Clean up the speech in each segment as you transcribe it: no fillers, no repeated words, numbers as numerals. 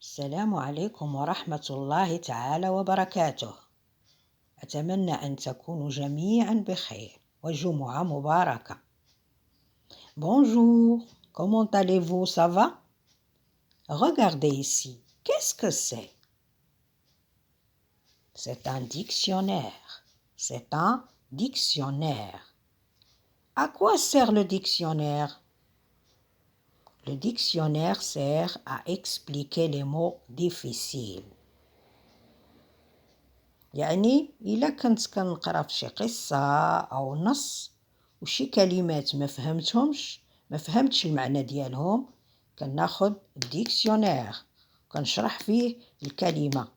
السلام عليكم ورحمة الله تعالى وبركاته. أتمنى أن تكونوا جميعا بخير وجمعة مباركة. Bonjour, comment allez-vous, ça va? Regardez ici, qu'est-ce que c'est? C'est un dictionnaire. C'est un dictionnaire. À quoi sert le dictionnaire? Le dictionnaire sert à expliquer les mots difficiles. يعني إلا كنت كنقرا في شي قصة أو نص وشي كلمات ما فهمتش المعنى ديالهم، كناخد الديكسيونير كنشرح فيه الكلمة.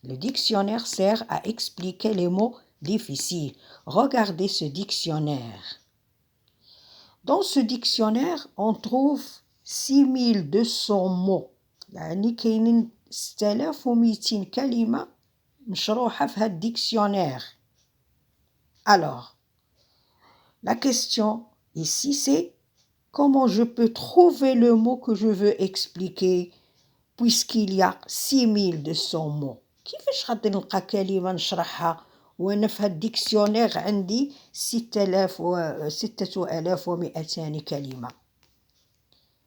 Le dictionnaire sert à expliquer les mots difficiles. Regardez ce dictionnaire. Dans ce dictionnaire, on trouve 6200 mots. يعني كاينين 6200 كلمة مشروحة في هاد dictionnaire. Alors, la question ici c'est comment je peux trouver le mot que je veux expliquer puisqu'il y a 6200 mots. كيفاش غادي نلقى كلمة نشرحها وانا في هاد dictionnaire عندي 6200 كلمة.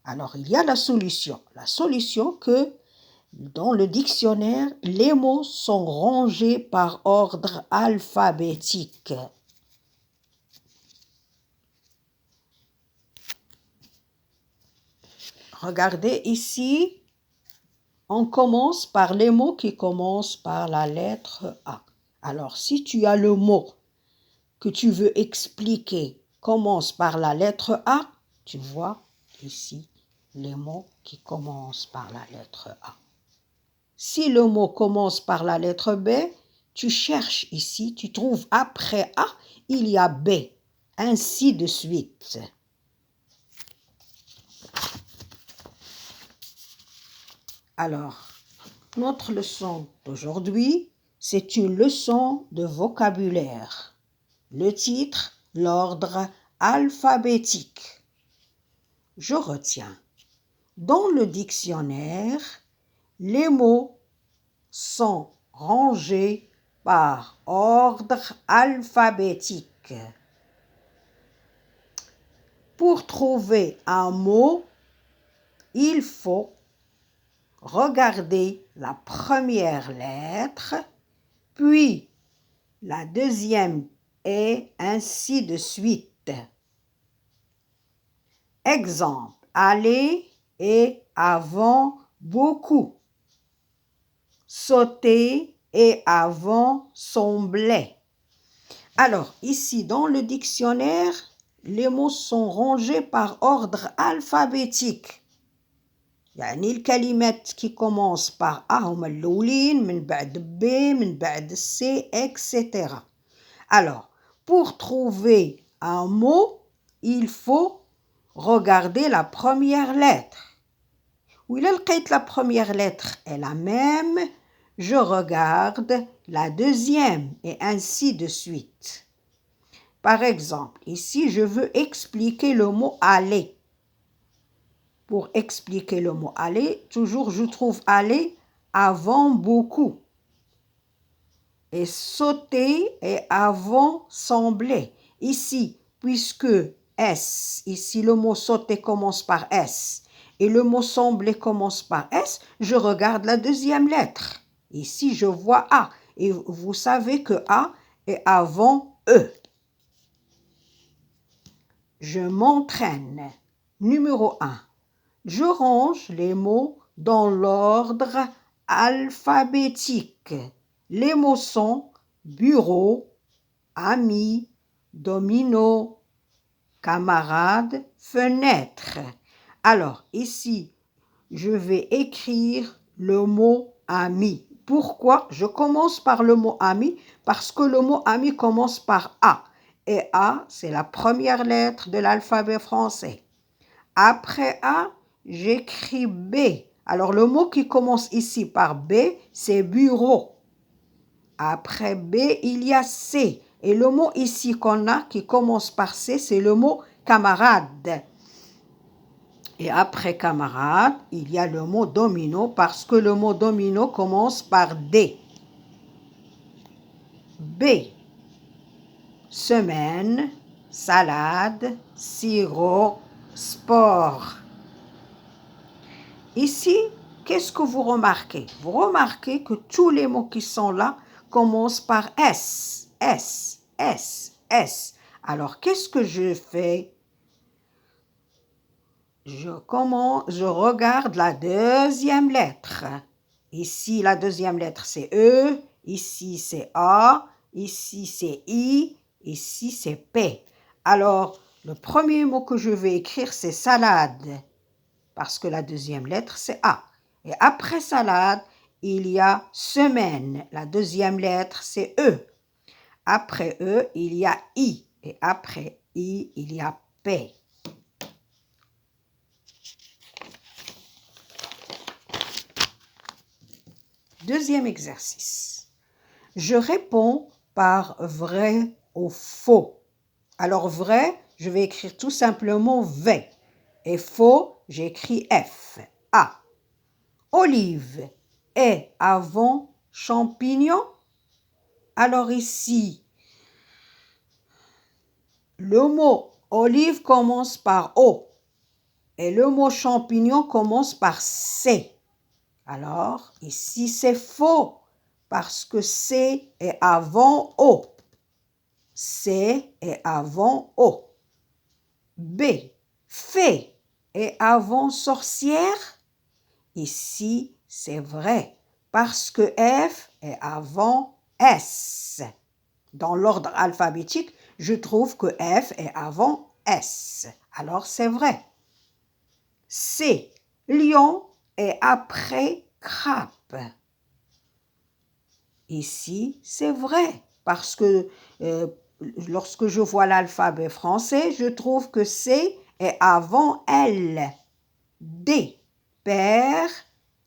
Alors, il y a la solution. La solution que dans le dictionnaire, les mots sont rangés par ordre alphabétique. Regardez ici, on commence par les mots qui commencent par la lettre A. Alors, si tu as le mot que tu veux expliquer commence par la lettre A, tu vois ici les mots qui commencent par la lettre A. Si le mot commence par la lettre B, tu cherches ici, tu trouves après A, il y a B, ainsi de suite. Alors, notre leçon d'aujourd'hui, c'est une leçon de vocabulaire. Le titre, l'ordre alphabétique. Je retiens. Dans le dictionnaire, les mots sont rangés par ordre alphabétique. Pour trouver un mot, il faut regarder la première lettre, puis la deuxième et ainsi de suite. Exemple, aller et avant beaucoup. Sauter et avant semblait. Alors, ici, dans le dictionnaire, les mots sont rangés par ordre alphabétique. يعني الكلمات qui commencent par A هما الأولين من بعد B من بعد C etc. Alors, pour trouver un mot, il faut regarder la première lettre. وإلا لقيت la première lettre est la même, je regarde la deuxième et ainsi de suite. Par exemple, ici, je veux expliquer le mot aller. Pour expliquer le mot aller, toujours je trouve aller avant beaucoup. Et sauter est avant sembler. Ici, puisque S, ici le mot sauter commence par S et le mot sembler commence par S, je regarde la deuxième lettre. Ici, je vois A et vous savez que A est avant E. Je m'entraîne. Numéro 1. Je range les mots dans l'ordre alphabétique. Les mots sont bureau, ami, domino, camarade, fenêtre. Alors, ici, je vais écrire le mot ami. Pourquoi? Je commence par le mot ami parce que le mot ami commence par A. Et A, c'est la première lettre de l'alphabet français. Après A, j'écris B. Alors, le mot qui commence ici par B, c'est bureau. Après B, il y a C. Et le mot ici qu'on a qui commence par C, c'est le mot camarade. Et après camarade, il y a le mot domino parce que le mot domino commence par D. B. Semaine, salade, sirop, sport. Ici, qu'est-ce que vous remarquez? Vous remarquez que tous les mots qui sont là commencent par S, S, S, S. Alors, qu'est-ce que je fais? Je regarde la deuxième lettre. Ici, la deuxième lettre, c'est E. Ici, c'est A. Ici, c'est I. Ici, c'est P. Alors, le premier mot que je vais écrire, c'est salade. Parce que la deuxième lettre, c'est A. Et après salade, il y a semaine. La deuxième lettre, c'est E. Après E, il y a I. Et après I, il y a P. Deuxième exercice. Je réponds par vrai ou faux. Alors vrai, je vais écrire tout simplement V. Et faux, j'écris F. A. Olive est avant champignon. Alors ici, le mot olive commence par O. Et le mot champignon commence par C. Alors, ici, c'est faux, parce que C est avant O. C est avant O. B. Fée est avant sorcière. Ici, c'est vrai, parce que F est avant S. Dans l'ordre alphabétique, je trouve que F est avant S. Alors, c'est vrai. C. Lion est après crabe. Ici, c'est vrai, parce que lorsque je vois l'alphabet français, je trouve que C est avant L. D. Père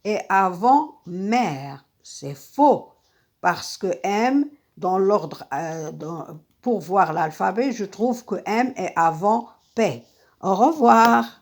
est avant mère. C'est faux, parce que M, dans l'ordre, pour voir l'alphabet, je trouve que M est avant P. Au revoir.